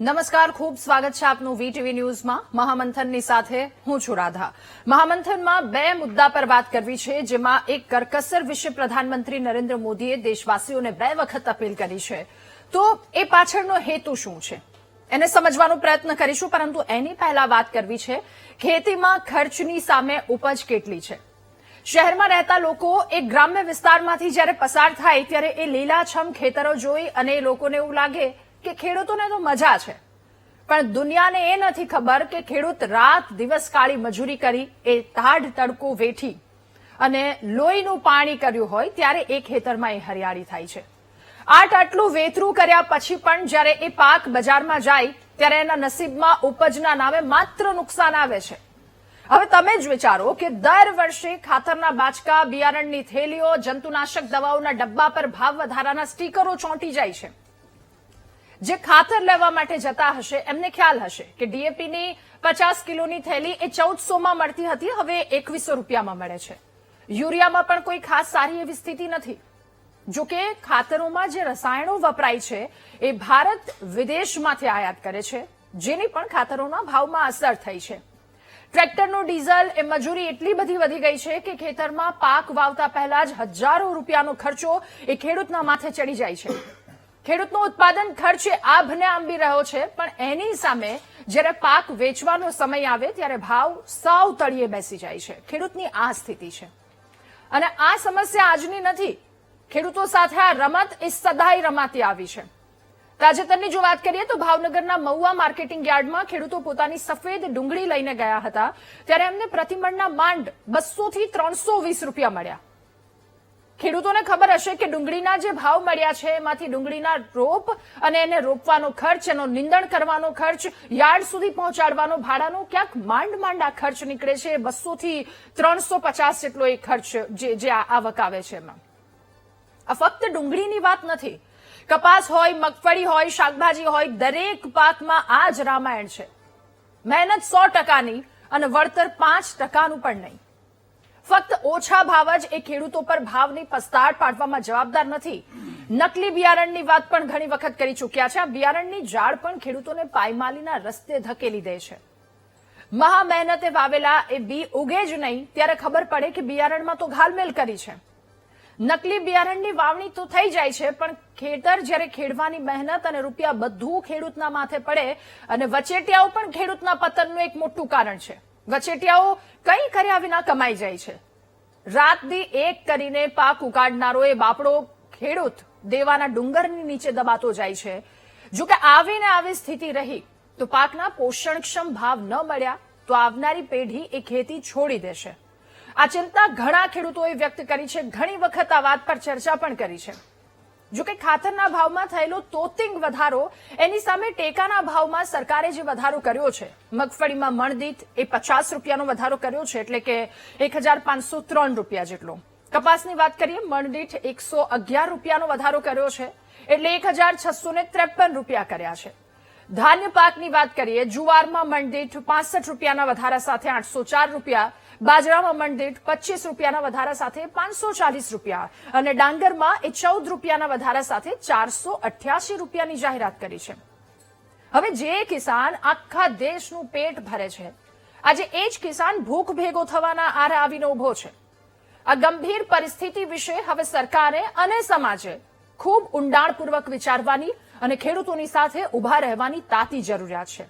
નમસ્કાર, ખૂબ સ્વાગત છે આપનું વીટીવી ન્યૂઝમાં. મહામંથનની સાથે હું છું રાધા. મહામંથનમાં બે મુદ્દા પર વાત કરવી છે, જેમાં એક કરકસર વિશે પ્રધાનમંત્રી નરેન્દ્ર મોદીએ દેશવાસીઓને 2 વખત અપીલ કરી છે. તો એ પાછળનો હેતુ શું છે એને સમજવાનો પ્રયત્ન કરીશું, પરંતુ એની પહેલા વાત કરવી છે ખેતીમાં ખર્ચની સામે ઉપજ કેટલી છે. શહેરમાં રહેતા લોકો એક ગ્રામ્ય વિસ્તારમાંથી જ્યારે પસાર થાય ત્યારે એ લીલાછમ ખેતરો જોઈ અને એ લોકોને એવું લાગે કે ખેડૂતોને તો મજા છે, પણ દુનિયાને એ નથી ખબર કે ખેડૂત રાત દિવસ કાળી મજૂરી કરી એ ટાઢ તડકો વેઠી અને લોહીનું પાણી કર્યું હોય ત્યારે એ ખેતરમાં એ હરિયાળી થાય છે. આટલું વેતરું કર્યા પછી પણ જ્યારે એ પાક બજારમાં જાય ત્યારે એના નસીબમાં ઉપજના નામે માત્ર નુકસાન આવે છે. હવે તમે જ વિચારો કે દર વર્ષે ખાતરના બાચકા, બિયારણની થેલીઓ, જંતુનાશક દવાઓના ડબ્બા પર ભાવ વધારાના સ્ટીકરો ચોંટી જાય છે. જે ખાતર લેવા માટે જતા હશે એમને ખ્યાલ હશે કે ડીએપીની 50 કિલોની થેલી એ 1400માં મળતી હતી, હવે 2100 રૂપિયામાં મળે છે. યુરિયામાં પણ કોઈ ખાસ સારી એવી સ્થિતિ નથી. જોકે ખાતરોમાં જે રસાયણો વપરાય છે એ ભારત વિદેશમાંથી આયાત કરે છે, જેની પણ ખાતરોના ભાવમાં અસર થઈ છે. ટ્રેક્ટરનું ડીઝલ એ મજૂરી એટલી બધી વધી ગઈ છે કે ખેતરમાં પાક વાવતા પહેલા જ હજારો રૂપિયાનો ખર્ચો એ ખેડૂતના માથે ચડી જાય છે. ખેડૂતનો ઉત્પાદન ખર્ચ આભને આંબી રહ્યો છે, પણ એની સામે જ્યારે પાક વેચવાનો સમય આવે ત્યારે ભાવ સાવ તળિયે બેસી જાય છે. ખેડૂતની આ સ્થિતિ છે અને આ સમસ્યા આજની નથી. ખેડૂતો સાથે આ રમત એ સદાય રમાતી આવી છે. તાજેતરની જો વાત કરીએ તો ભાવનગરના મહુવા માર્કેટિંગ યાર્ડમાં ખેડૂતો પોતાની સફેદ ડુંગળી લઈને ગયા હતા ત્યારે એમને પ્રતિમણના માંડ 200 થી 320 રૂપિયા મળ્યા. ખેડૂતોને ખબર હશે કે ડુંગળીના જે ભાવ મળ્યા છે એમાંથી ડુંગળીના રોપ અને એને રોપવાનો ખર્ચ, એનો નિંદણ કરવાનો ખર્ચ, યાર્ડ સુધી પહોંચાડવાનો ભાડાનો ક્યાંક માંડ આ ખર્ચ નીકળે છે. 200 થી 350 જેટલો એ ખર્ચ જે આવક આવે છે એમાં. આ ફક્ત ડુંગળીની વાત નથી. કપાસ હોય, મગફળી હોય, શાકભાજી હોય, દરેક પાકમાં આ જ રામાયણ છે. મહેનત 100%ની અને વળતર 5%નું પણ નહીં. ફક્ત ઓછા ભાવ જ એ ખેડૂતો પર ભાવની પસ્તાળ પાડવામાં જવાબદાર નથી. નકલી બિયારણની વાત પણ ઘણી વખત કરી ચૂક્યા છે. આ બિયારણની જાળ પણ ખેડૂતોને પાયમાલીના રસ્તે ધકેલી દે છે. મહા મહેનતે વાવેલા એ બી ઉગે જ નહીં ત્યારે ખબર પડે કે બિયારણમાં તો ઘાલમેલ કરી છે. નકલી બિયારણની વાવણી તો થઈ જાય છે, પણ ખેતર જ્યારે ખેડવાની મહેનત અને રૂપિયા બધું ખેડૂતના માથે પડે અને વચેટિયાઓ પણ ખેડૂતના પતનનું એક મોટું કારણ છે. વચેટિયાઓ કંઈ કર્યા વિના કમાઈ જાય છે. રાતદી એક કરીને પાક ઉગાડનારો એ બાપડો ખેડૂત દેવાના ડુંગરની નીચે દબાતો જાય છે. જો કે આવી સ્થિતિ રહી તો પાકના પોષણક્ષમ ભાવ ન મળ્યા તો આવનારી પેઢી એ ખેતી છોડી દેશે. આ ચિંતા ઘણા ખેડૂતોએ વ્યક્ત કરી છે. ઘણી વખત આ વાત પર ચર્ચા પણ કરી છે. જો કે ખાતરના ભાવમાં થયેલો તોતિંગ વધારો એની સામે ટેકાના ભાવમાં સરકારે જે વધારો કર્યો છે, મગફળીમાં મણદીઠ એ 50 રૂપિયાનો વધારો કર્યો છે, એટલે કે 1503 રૂપિયા જેટલો. કપાસની વાત કરીએ, મણદીઠ 111 રૂપિયાનો વધારો કર્યો છે, એટલે 1653 રૂપિયા કર્યા છે. ધાન્ય પાકની વાત કરીએ, જુવારમાં મણદીઠ 65 રૂપિયાના વધારા સાથે 804 રૂપિયા, બાજરામાં મણદીઠ 25 રૂપિયાના વધારા સાથે 540 રૂપિયા અને ડાંગરમાં 14 રૂપિયાના વધારા સાથે 488 રૂપિયાની જાહેરાત કરી છે. હવે જે કિસાન આખા દેશનું પેટ ભરે છે, આજે એ જ કિસાન ભૂખ ભેગો થવાના આરે આવીને ઉભો છે. આ ગંભીર પરિસ્થિતિ વિશે હવે સરકારે અને સમાજે ખૂબ ઊંડાણપૂર્વક વિચારવાની અને ખેડૂતોની સાથે ઉભા રહેવાની તાતી જરૂરિયાત છે.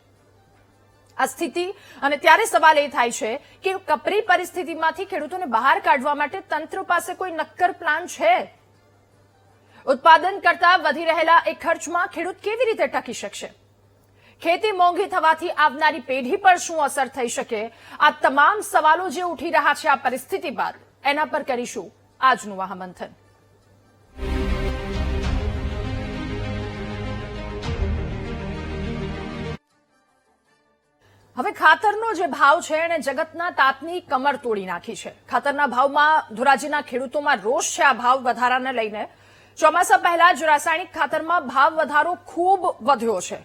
આ સ્થિતિ અને ત્યારે સવાલ એ થાય છે કે કપરી પરિસ્થિતિમાંથી ખેડૂતોને બહાર કાઢવા માટે તંત્ર પાસે કોઈ નક્કર પ્લાન છે? ઉત્પાદન કરતા વધી રહેલા એ ખર્ચમાં ખેડૂત કેવી રીતે ટકી શકશે? ખેતી મોંઘી થવાથી આવનારી પેઢી પર શું અસર થઈ શકે? આ તમામ સવાલો જે ઉઠી રહ્યા છે આ પરિસ્થિતિ બાદ, એના પર કરીશું આજનું મહામંથન. હવે ખાતરનો જે ભાવ છે એને જગતના તાતની કમર તોડી નાખી છે. ખાતરના ભાવમાં ધોરાજીના ખેડૂતોમાં રોષ છે આ ભાવ વધારાને લઈને. ચોમાસા પહેલા જ રાસાયણિક ખાતરમાં ભાવ વધારો ખૂબ વધ્યો છે.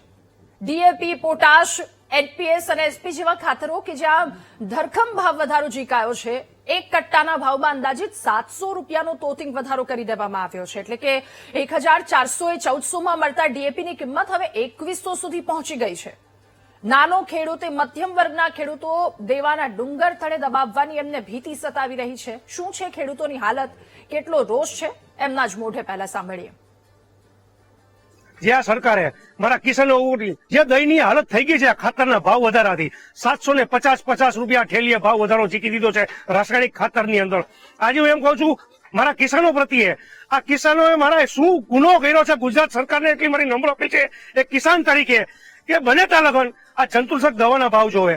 ડીએપી, પોટાશ, એનપીએસ અને એસપી જેવા ખાતરો કે જ્યાં ધરખમ ભાવ વધારો ઝીકાયો છે એક કટ્ટાના ભાવમાં અંદાજિત 700 રૂપિયાનો તોતિંગ વધારો કરી દેવામાં આવ્યો છે, એટલે કે 1400-1400માં મળતા ડીએપીની કિંમત હવે 2100 સુધી પહોંચી ગઈ છે. નાનો ખેડૂતે મધ્યમ વર્ગના ખેડૂતો દેવાના ડુંગર તળે દબાવવાની એમને ભીતિ સતાવી રહી છે. શું છે ખેડૂતોની હાલત, કેટલો રોષ છે, એમના જ મોઢે પહેલા સાંભળીએ. જે આ સરકારે મારા કિસાનો જે દયનીય હાલત થઈ ગઈ છે ખાતરના ભાવ વધારાથી 750 રૂપિયા ઠેલીએ ભાવ વધારો ચીકી દીધો છે રાસાયણિક ખાતરની અંદર. આજે હું એમ કહું છું મારા કિસાનો પ્રત્યે, આ કિસાનોએ મારા શું ગુનો કર્યો છે ગુજરાત સરકારને, એટલી મારી નમ્ર અપીલ છે એક કિસાન તરીકે કે બને ત્યાં લગન આ જંતુનાશક દવાના ભાવ જોવે.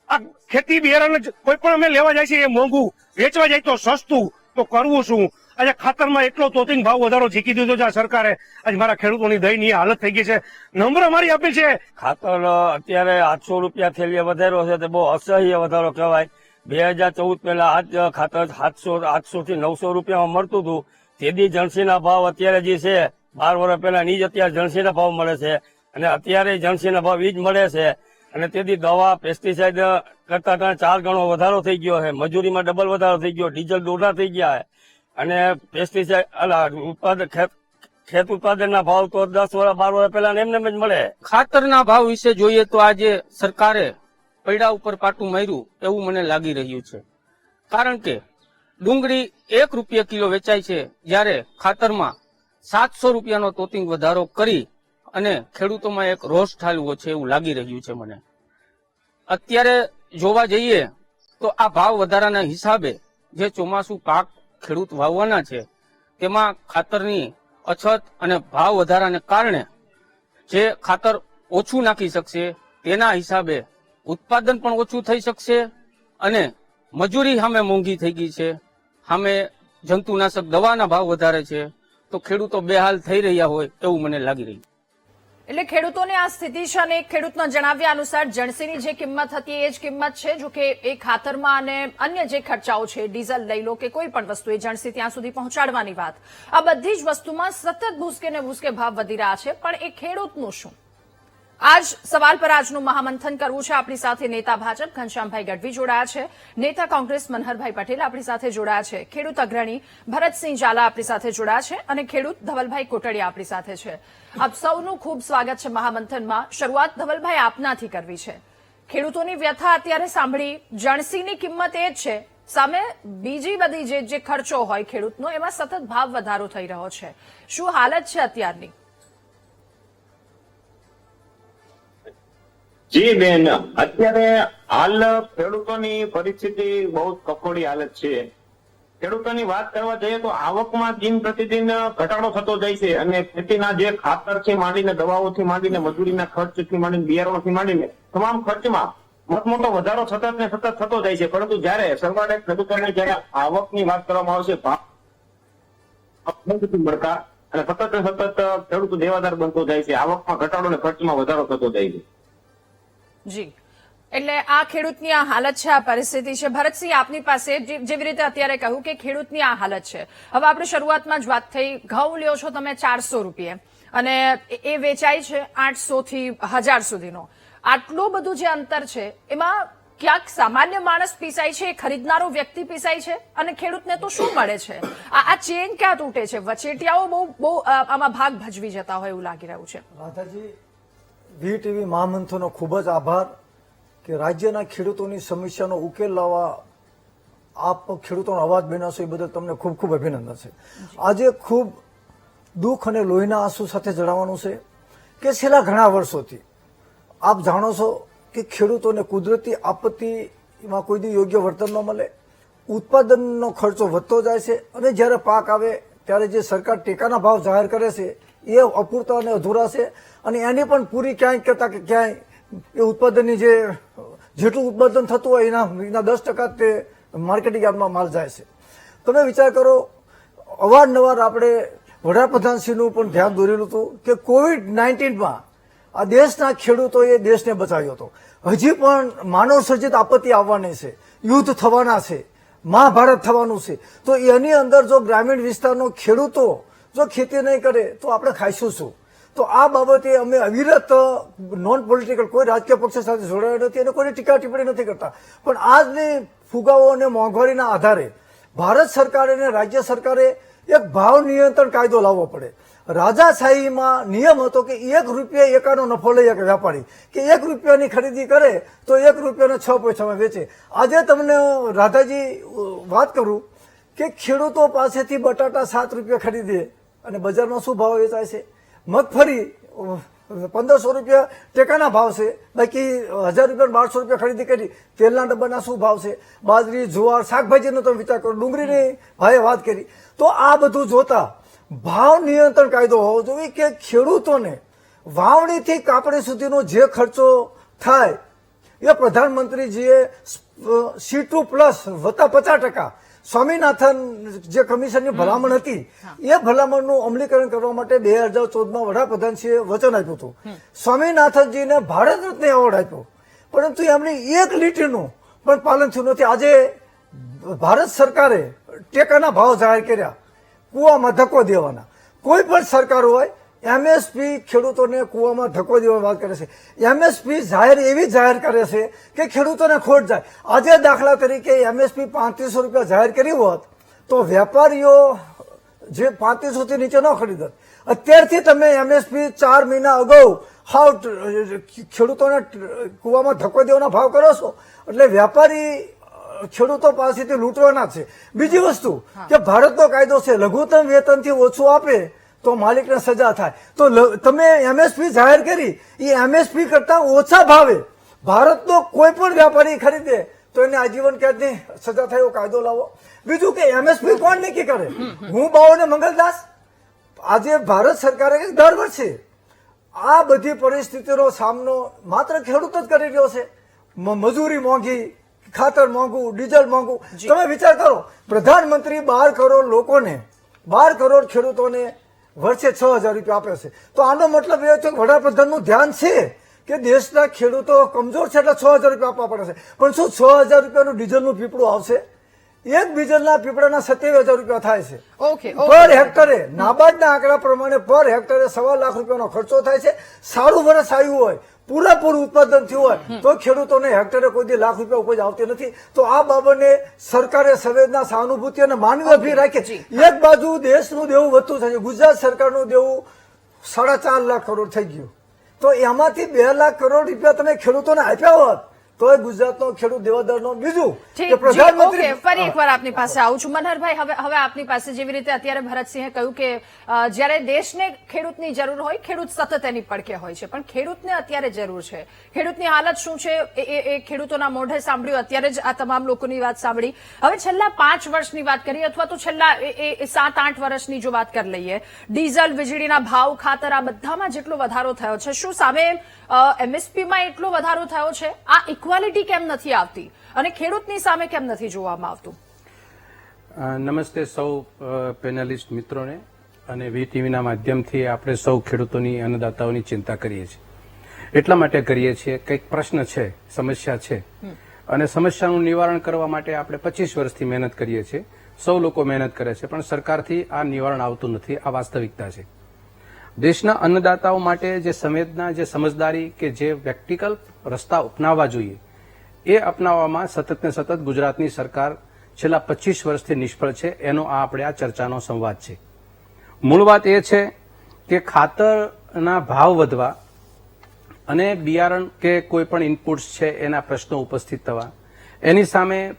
આ ખેતી બિયારણ કોઈ પણ અમે લેવા જાય છે એ મોંઘું, વેચવા જાય તો સસ્તું, તો કરવું શું? આજે ખાતરમાં એટલો તોતિંગ ભાવ વધારો ઝીકી દીધો છે આ સરકારે. આજે મારા ખેડૂતોની દયનીય હાલત થઈ ગઈ છે. નમ્ર મારી અપીલ છે. ખાતર અત્યારે 800 રૂપિયા થેલીએ વધારો છે તે બહુ અસહ્ય વધારો કહેવાય. 2014 પહેલા આ જ ખાતર 800 થી 900 રૂપિયામાં મળતું હતું. તેદી જણસીના ભાવ અત્યારે જે છે 12 વર્ષ પહેલા ની જ અત્યારે જણસીના ભાવ મળે છે, અને અત્યારે જણસીના ભાવ ઈ જ મળે છે. અને તેથી દવા પેસ્ટિસાઇડ કરતા 4 ગણો વધારો થઈ ગયો છે. મજૂરીમાં ડબલ વધારો થઈ ગયો, ડીઝલ દોઢા થઈ ગયા છે. અને પેસ્ટિસાઇડ ખેત ઉત્પાદનના ભાવ તો 10 વર્ષ 12 વર્ષ પહેલા એમને જ મળે. ખાતરના ભાવ વિશે જોઈએ તો આજે સરકારે પૈડા ઉપર પાટું માર્યું એવું મને લાગી રહ્યું છે. કારણ કે ડુંગળી 1 રૂપિયા કિલો વેચાય છે, જ્યારે ખાતરમાં 700 રૂપિયાનો તોતિંગ વધારો કરી અને ખેડૂતોમાં એક રોષ ઠાલવો છે એવું લાગી રહ્યું છે મને. અત્યારે જોવા જઈએ તો આ ભાવ વધારાના હિસાબે જે ચોમાસું પાક ખેડૂત વાવવાના છે તેમાં ખાતરની અછત અને ભાવ વધારાને કારણે જે ખાતર ઓછું નાખી શકશે તેના હિસાબે ઉત્પાદન પણ ઓછું થઈ શકશે, અને મજૂરી સામે મોંઘી થઈ ગઈ છે, સામે જંતુનાશક દવાના ભાવ વધારે છે, તો ખેડૂતો બેહાલ થઈ રહ્યા હોય એવું મને લાગી રહ્યું. એટલે ખેડૂતોની આ સ્થિતિ છે, અને ખેડૂતના જણાવ્યા અનુસાર જણસીની જે કિંમત હતી એ જ કિંમત છે. જો કે એ ખાતરમાં અને અન્ય જે ખર્ચાઓ છે, ડીઝલ લઈ લો કે કોઈ પણ વસ્તુ, એ જણસી ત્યાં સુધી પહોંચાડવાની વાત, આ બધી જ વસ્તુમાં સતત ભૂસકે ને ભૂસકે ભાવ વધી રહ્યા છે. પણ એ ખેડૂતનું શું? આજ સવાલ પર આજનું મહામંથન કરવું છે. આપણી સાથે નેતા ભાજપ ઘનશ્યામભાઈ ગઢવી જોડાયા છે, નેતા કોંગ્રેસ મનહરભાઈ પટેલ આપણી સાથે જોડાયા છે, ખેડૂત અગ્રણી ભરતસિંહ ઝાલા આપણી સાથે જોડાયા છે, અને ખેડૂત ધવલભાઈ કોટડિયા આપણી સાથે છે. આપ સૌનું ખૂબ સ્વાગત છે મહામંથનમાં. શરૂઆત ધવલભાઈ આપનાથી કરવી છે. ખેડૂતોની વ્યથા અત્યારે સાંભળી, જણસીની કિંમત એ જ છે, સામે બીજી બધી જે ખર્ચો હોય ખેડૂતનો, એમાં સતત ભાવ વધારો થઈ રહ્યો છે. શું હાલત છે અત્યારની? જી બેન, અત્યારે હાલ ખેડૂતોની પરિસ્થિતિ બહુ કફોડી હાલત છે. ખેડૂતોની વાત કરવા જઈએ તો આવકમાં દિન પ્રતિદિન ઘટાડો થતો જાય છે, અને ખેતીના જે ખાતરથી માંડીને, દવાઓથી માંડીને, મજૂરીના ખર્ચથી માંડીને, બિયારણોથી માંડીને તમામ ખર્ચમાં મોટો વધારો સતત ને સતત થતો જાય છે. પરંતુ જયારે સરકારે ખેડૂતોને જયારે આવકની વાત કરવામાં આવશે, ભાવ નથી મળતા અને સતત ને સતત ખેડૂતો દેવાદાર બનતો જાય છે. આવકમાં ઘટાડો ને ખર્ચમાં વધારો થતો જાય છે. જી, એટલે આ ખેડૂતની આ હાલત છે, આ પરિસ્થિતિ છે. ભરતસિંહ, આપની પાસે જેવી રીતે અત્યારે કહ્યું કે ખેડૂતની આ હાલત છે. હવે આપણે શરૂઆતમાં જ વાત થઈ, ઘઉં લ્યો છો તમે 400 રૂપિયા અને એ વેચાય છે 800 થી 1000 સુધીનો. આટલું બધું જે અંતર છે એમાં ક્યાંક સામાન્ય માણસ પીસાય છે, ખરીદનારો વ્યક્તિ પીસાય છે, અને ખેડૂતને તો શું મળે છે? આ ચેન ક્યાં તૂટે છે? વચેટિયાઓ બહુ આમાં ભાગ ભજવી જતા હોય એવું લાગી રહ્યું છે. રાધાજી, વીટીવી મહામંથનનો ખૂબ જ આભાર કે રાજ્યના ખેડૂતોની સમસ્યાનો ઉકેલ લાવવા આપ ખેડૂતોનો અવાજ બન્યા છો, એ બદલ તમને ખૂબ ખૂબ અભિનંદન છે. આજે ખૂબ દુઃખ અને લોહીના આંસુ સાથે જણાવવાનું છે કે છેલ્લા ઘણા વર્ષોથી આપ જાણો છો કે ખેડૂતોને કુદરતી આપત્તિમાં કોઈ દી યોગ્ય વળતર ન મળે, ઉત્પાદનનો ખર્ચો વધતો જાય છે, અને જ્યારે પાક આવે ત્યારે જે સરકાર ટેકાના ભાવ જાહેર કરે છે એ અપૂરતા અને અધૂરા છે, અને એની પણ પૂરી ક્યાંય કરતા કે ક્યાંય એ ઉત્પાદનની જેટલું ઉત્પાદન થતું હોય એના 10% તે માર્કેટિંગ યાર્ડમાં માલ જાય છે. તમે વિચાર કરો, અવારનવાર આપણે વડાપ્રધાનશ્રીનું પણ ધ્યાન દોરેલું હતું કે COVID-19માં આ દેશના ખેડૂતોએ દેશને બચાવ્યો હતો. હજી પણ માનવ સર્જિત આપત્તિ આવવાની છે, યુદ્ધ થવાના છે, મહાભારત થવાનું છે. તો એની અંદર જો ગ્રામીણ વિસ્તારનો ખેડૂતો જો ખેતી નહીં કરે તો આપણે ખાઈશું શું? તો તો આ બાબતે અમે અવિરત નોન પોલિટિકલ કોઈ રાજકીય પક્ષ સાથે જોડાયા નથી અને કોઈની ટીકા ટિપ્પણી નથી કરતા, પણ આજની ફુગાવો અને મોંઘવારીના આધારે ભારત સરકાર અને રાજ્ય સરકારે એક ભાવ નિયંત્રણ કાયદો લાવવો પડે. રાજાશાહીમાં નિયમ હતો કે 1 રૂપિયા એકાનો નફો લઈ શકે વેપારી, કે 1 રૂપિયાની ખરીદી કરે તો 1 રૂપિયાને 6 પૈસામાં વેચે. આજે તમને રાધાજી વાત કરું કે ખેડૂતો પાસેથી બટાટા 7 રૂપિયા ખરીદે અને બજારમાં શું ભાવ વેચાય છે? મગફળી 1500 રૂપિયા ટેકાના ભાવ છે, બાકી 1000 રૂપિયા 1200 રૂપિયા ખરીદી કરી. તેલના ડબ્બાના શું ભાવ છે? બાજરી, જુવાર, શાકભાજીનો તમે વિચાર કરો, ડુંગળીની ભાઈએ વાત કરી. તો આ બધું જોતા ભાવ નિયંત્રણ કાયદો હોવો જોઈએ કે ખેડૂતોને વાવણીથી કાપણી સુધીનો જે ખર્ચો થાય એ પ્રધાનમંત્રીજીએ C2+ વત્તા 50% સ્વામીનાથન જે કમિશનની ભલામણ હતી એ ભલામણનું અમલીકરણ કરવા માટે 2014માં વડાપ્રધાનશ્રીએ વચન આપ્યું હતું. સ્વામીનાથનજીને ભારત રત્ન એવોર્ડ આપ્યો, પરંતુ એમની એક લીટીનું પણ પાલન થયું નથી. આજે ભારત સરકારે ટેકાના ભાવ જાહેર કર્યા, કુવામાં ધક્કો દેવાના. કોઈ પણ સરકાર હોય MSP ખેડૂતોને કુવામાં ધક્કો દેવાની વાત કરે છે. MSP એવી જાહેર કરે છે કે ખેડૂતોને ખોટ જાય. આજે દાખલા તરીકે MSP 3500 રૂપિયા જાહેર કરી હોત તો વેપારીઓ જે 3500 થી નીચે ન ખરીદત. અત્યારથી તમે MSP 4 મહિના અગાઉ હાવ ખેડૂતોને કુવામાં ધક્કો દેવાના ભાવ કરો છો એટલે વેપારી ખેડૂતો પાસેથી લૂંટવાના છે. બીજી વસ્તુ કે ભારતનો કાયદો છે લઘુત્તમ વેતનથી ઓછું આપે તો માલિકને સજા થાય. તો તમે MSP જાહેર કરી, એ MSP કરતા ઓછા ભાવે ભારતનો કોઈ પણ વેપારી ખરીદે તો એને આજીવન કેદની સજા થાય એવો કાયદો લાવો. બીજું કે MSP કોણ નક્કી કરે? હું બાઓને મંગલદાસ? આજે ભારત સરકારે દર વર્ષે આ બધી પરિસ્થિતિનો સામનો માત્ર ખેડૂત જ કરી રહ્યો છે. મજૂરી મોંઘી, ખાતર મોંઘું, ડીઝલ મોંઘું. તમે વિચાર કરો, પ્રધાનમંત્રી 12 કરોડ લોકોને, 12 કરોડ ખેડૂતોને વર્ષે 6000 રૂપિયા આપે છે. તો આનો મતલબ એ છે કે વડાપ્રધાનનું ધ્યાન છે કે દેશના ખેડૂતો કમજોર છે એટલે 6000 રૂપિયા આપવા પડે છે. પણ શું 6000 રૂપિયાનું ડીઝલનું પીપળું આવશે? એક ડીઝલના પીપળાના 27000 રૂપિયા થાય છે પર હેક્ટરે. નાબાર્ડના આંકડા પ્રમાણે પર હેક્ટરે 1.25 લાખ રૂપિયાનો ખર્ચો થાય છે. સારું વર્ષ આવ્યું હોય, પૂરેપૂરું ઉત્પાદન થયું હોય તો ખેડૂતોને હેક્ટરે કોઈ દી લાખ રૂપિયા ઉપજ આવતી નથી. તો આ બાબતે સરકારે સંવેદના, સહાનુભૂતિ અને માનવીય ભી રાખી. એક બાજુ દેશનું દેવું વધતું થાય છે. ગુજરાત સરકારનું દેવું 4.5 લાખ કરોડ થઈ ગયું, તો એમાંથી 2 લાખ કરોડ રૂપિયા તમે ખેડૂતોને આપ્યા હોત તો ગુજરાતનો ખેડૂત દેવાદારનો. બીજું કે પ્રધાનમંત્રી, ફરી એકવાર આપની પાસે આવું છું મનહરભાઈ. હવે આપની પાસે જેવી રીતે અત્યારે ભરતસિંહે કહ્યું કે જ્યારે દેશને ખેડૂતની જરૂર હોય, ખેડૂત સતત એની પડખે હોય છે, પણ ખેડૂતને અત્યારે જરૂર છે. ખેડૂતની હાલત શું છે એ ખેડૂતોના મોઢે સાંભળ્યું, અત્યારે જ આ તમામ લોકોની વાત સાંભળી. હવે છેલ્લા 5 વર્ષની વાત કરીએ અથવા તો છેલ્લા 7-8 વર્ષની જો વાત કરી લઈએ, ડીઝલ, વીજળીના ભાવ, ખાતર, આ બધામાં જેટલો વધારો થયો છે, શું સામે MSPમાં એટલો વધારો થયો છે? આ ઇક્વાલિટી કેમ નથી આવતી અને ખેડૂતની સામે કેમ નથી જોવામાં આવતું? નમસ્તે સૌ પેનલિસ્ટ મિત્રોને અને VTVના માધ્યમથી આપણે સૌ ખેડૂતોની, અન્નદાતાઓની ચિંતા કરીએ છીએ. એટલા માટે કરીએ છીએ કંઈક પ્રશ્ન છે, સમસ્યા છે અને સમસ્યાનું નિવારણ કરવા માટે આપણે 25 વર્ષથી મહેનત કરીએ છીએ. સૌ લોકો મહેનત કરે છે પણ સરકારથી આ નિવારણ આવતું નથી. આ વાસ્તવિકતા છે. દેશના અન્નદાતાઓ માટે જે સંવેદના, જે સમજદારી કે જે વ્યક્તિગત રસ્તા અપનાવવા જોઈએ એ અપનાવવામાં સતત ને સતત ગુજરાતની સરકાર છેલ્લા 25 વર્ષથી નિષ્ફળ છે. એનો આપણે આ ચર્ચાનો સંવાદ છે. મૂળ વાત એ છે કે ખાતરના ભાવ વધવા અને બિયારણ કે કોઈ પણ ઇનપુટ્સ છે એના પ્રશ્નો ઉપસ્થિત થવા, એની સામે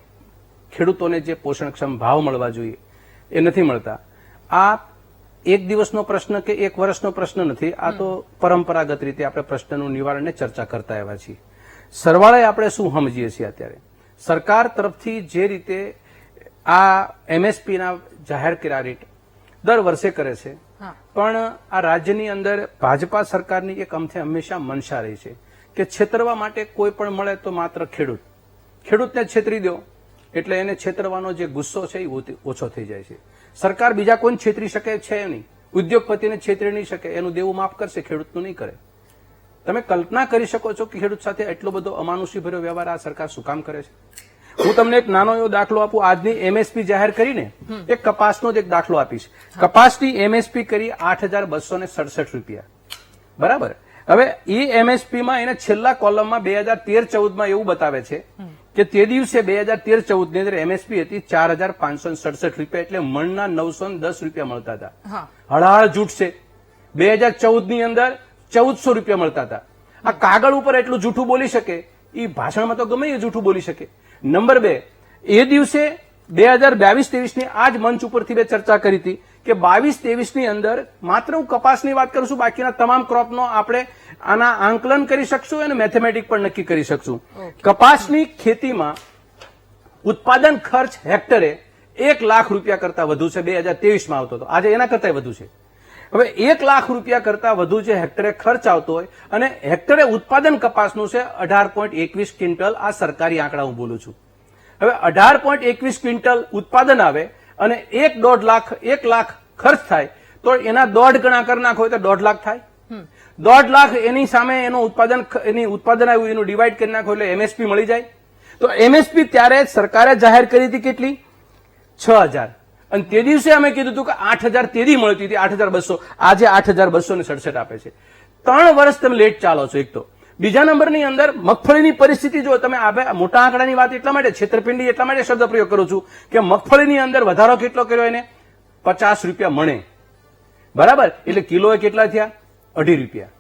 ખેડૂતોને જે પોષણક્ષમ ભાવ મળવા જોઈએ એ નથી મળતા. આ એક દિવસનો પ્રશ્ન કે એક વર્ષનો પ્રશ્ન નથી. આ તો પરંપરાગત રીતે આપણે પ્રશ્નનું નિવારણને ચર્ચા કરતા આવ્યા છીએ. સરવાળે આપણે શું સમજીએ છીએ અત્યારે? સરકાર તરફથી જે રીતે આ MSPના જાહેર કર્યા રેટ દર વર્ષે કરે છે, પણ આ રાજ્યની અંદર ભાજપા સરકારની એક અમથે હંમેશા મનસા રહી છે કે છેતરવા માટે કોઈ પણ મળે તો માત્ર ખેડૂતને છેતરી દો એટલે એને છેતરવાનો જે ગુસ્સો છે એ ઓછો થઈ જાય છે. સરકાર બીજા કોઈને છેતરી શકે છે નહીં, ઉદ્યોગપતિને છેતરી નહીં શકે, એનું દેવું માફ કરશે, ખેડૂતનું નહીં કરે. તમે કલ્પના કરી શકો છો કે ખેડૂત સાથે એટલો બધો અમાનુષી ભર્યો વ્યવહાર આ સરકાર શું કામ કરે છે? હું તમને એક નાનો એવો દાખલો આપું. આજની MSP જાહેર કરીને એક કપાસનો જ એક દાખલો આપીશ. કપાસની MSP કરી 8,267 રૂપિયા. બરાબર. હવે એ એમએસપી માં એને છેલ્લા કોલમમાં 2013-14 એવું બતાવે છે કે તે દિવસે 2013-14 ની અંદર એમએસપી હતી 4,567 રૂપિયા, એટલે મણના 910 રૂપિયા મળતા હતા. હા. હળાહળ જૂઠ છે. 2014 ની અંદર 1400 રૂપિયા મળતા હતા. આ કાગળ ઉપર એટલું જૂઠું બોલી શકે, એ ભાષણમાં તો ગમે એ જૂઠું બોલી શકે. નંબર 2, એ દિવસે 2022-23 ની આ જ મંચ ઉપરથી મેં ચર્ચા કરી હતી કે 22-23 ની અંદર માત્ર હું કપાસની વાત કરું છું, બાકીના તમામ ક્રોપનો આપણે આના આંકલન કરી શકશું અને મેથેમેટિક પણ નક્કી કરી શકશું. કપાસની ખેતીમાં ઉત્પાદન ખર્ચ હેક્ટરે 1 લાખ રૂપિયા કરતા વધુ છે. 2023 માં આવતો હતો, આજે એના કરતા વધુ છે. હવે 1 લાખ રૂપિયા કરતા વધુ જે હેક્ટરે ખર્ચ આવતો હોય અને હેક્ટરે ઉત્પાદન કપાસનું છે 18.21 ક્વિન્ટલ. આ સરકારી આંકડા હું બોલું છું. હવે 18.21 ક્વિન્ટલ ઉત્પાદન આવે અને 1 લાખ ખર્ચ થાય તો એના 1.5 ગણા કરી નાખો તો 1.5 લાખ થાય. 1.5 લાખ એની સામે એનું ઉત્પાદન આવ્યું એનું ડિવાઈડ કરી નાખો એટલે એમએસપી મળી જાય. તો એમએસપી ત્યારે સરકારે જાહેર કરી હતી કેટલી? 6,000. અને તે દિવસે અમે કીધું હતું કે 8,000 તેદી મળતી હતી, 8,200. આજે 8,267 આપે છે. 3 વર્ષ તમે લેટ ચાલો છો. એક તો બીજા નંબરની અંદર મગફળીની પરિસ્થિતિ જો તમે મોટા આંકડાની વાત એટલા માટે, છેતરપિંડી એટલા માટે શબ્દ પ્રયોગ કરું છું કે મગફળીની અંદર વધારો કેટલો કર્યો એને? 50 રૂપિયા મણે. બરાબર, એટલે કિલો કેટલા થયા? 2.5 રૂપિયા.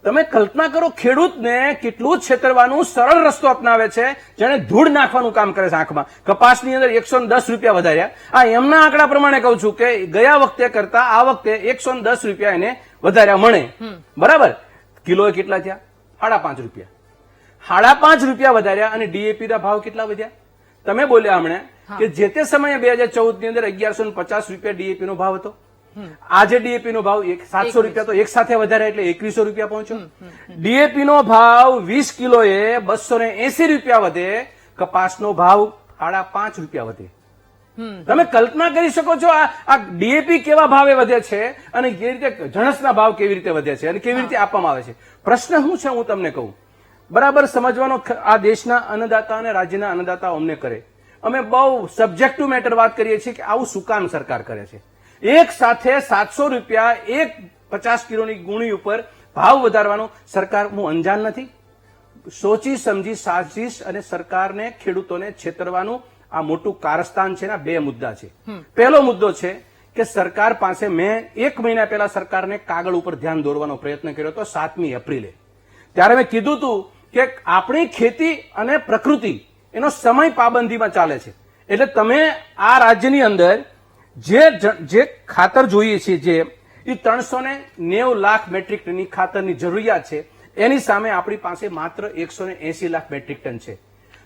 તમે કલ્પના કરો, ખેડૂતને કેટલું છેતરવાનું સરળ રસ્તો અપનાવે છે, જેને ધૂળ નાખવાનું કામ કરે છે આંખમાં. કપાસની અંદર 110 રૂપિયા વધાર્યા. આ એમના આંકડા પ્રમાણે કહું છું કે ગયા વખતે કરતા આ વખતે 110 રૂપિયા એને વધાર્યા મણે. બરાબર, કિલો કેટલા થયા? 5.5 રૂપિયા. 5.5 રૂપિયા વધાર્યા. અને ડીએપી ના ભાવ કેટલા વધ્યા? તમે બોલ્યા હમણાં કે જે તે સમયે 2014 ની અંદર 1150 રૂપિયા ડીએપી નો ભાવ હતો. આજે ડીએપી નો ભાવ 700 રૂપિયા તો એક સાથે વધારે એટલે 2100 રૂપિયા પહોંચ્યો. ડીએપી નો ભાવ 20 કિલોએ 280 રૂપિયા વધે, કપાસનો ભાવ 5.5 રૂપિયા વધે. તમે કલ્પના કરી શકો છો આ ડીએપી કેવા ભાવે વધે છે અને કેવી રીતે જણસના ભાવ કેવી રીતે વધે છે અને કેવી રીતે આપવામાં આવે છે. પ્રશ્ન શું છે હું તમને કહું, બરાબર સમજવાનો આ દેશના અન્નદાતા અને રાજ્યના અન્નદાતાઓ અમને કરે. અમે બહુ સબ્જેક્ટિવ મેટર વાત કરીએ છીએ કે આવું શું કામ સરકાર કરે છે. એક સાથે 700 રૂપિયા 50 કિલોની ગુણી ઉપર ભાવ વધારવાનો સરકાર હું અંજાન નથી. સોચી સમજી સાજીશ અને સરકારને ખેડૂતોને છેતરવાનું આ મોટું કારસ્તાન છે. 2 મુદ્દા છે. પહેલો મુદ્દો છે કે સરકાર પાસે મેં 1 મહિના પહેલા સરકારને કાગળ ઉપર ધ્યાન દોરવાનો પ્રયત્ન કર્યો હતો 7મી એપ્રિલે. ત્યારે મેં કીધું હતું કે આપણી ખેતી અને પ્રકૃતિ એનો સમય પાબંદીમાં ચાલે છે. એટલે તમે આ રાજ્યની અંદર જે ખાતર જોઈએ છે, જે એ 390 લાખ મેટ્રિક ટનની ખાતરની જરૂરિયાત છે, એની સામે આપણી પાસે માત્ર 180 લાખ મેટ્રિક ટન છે.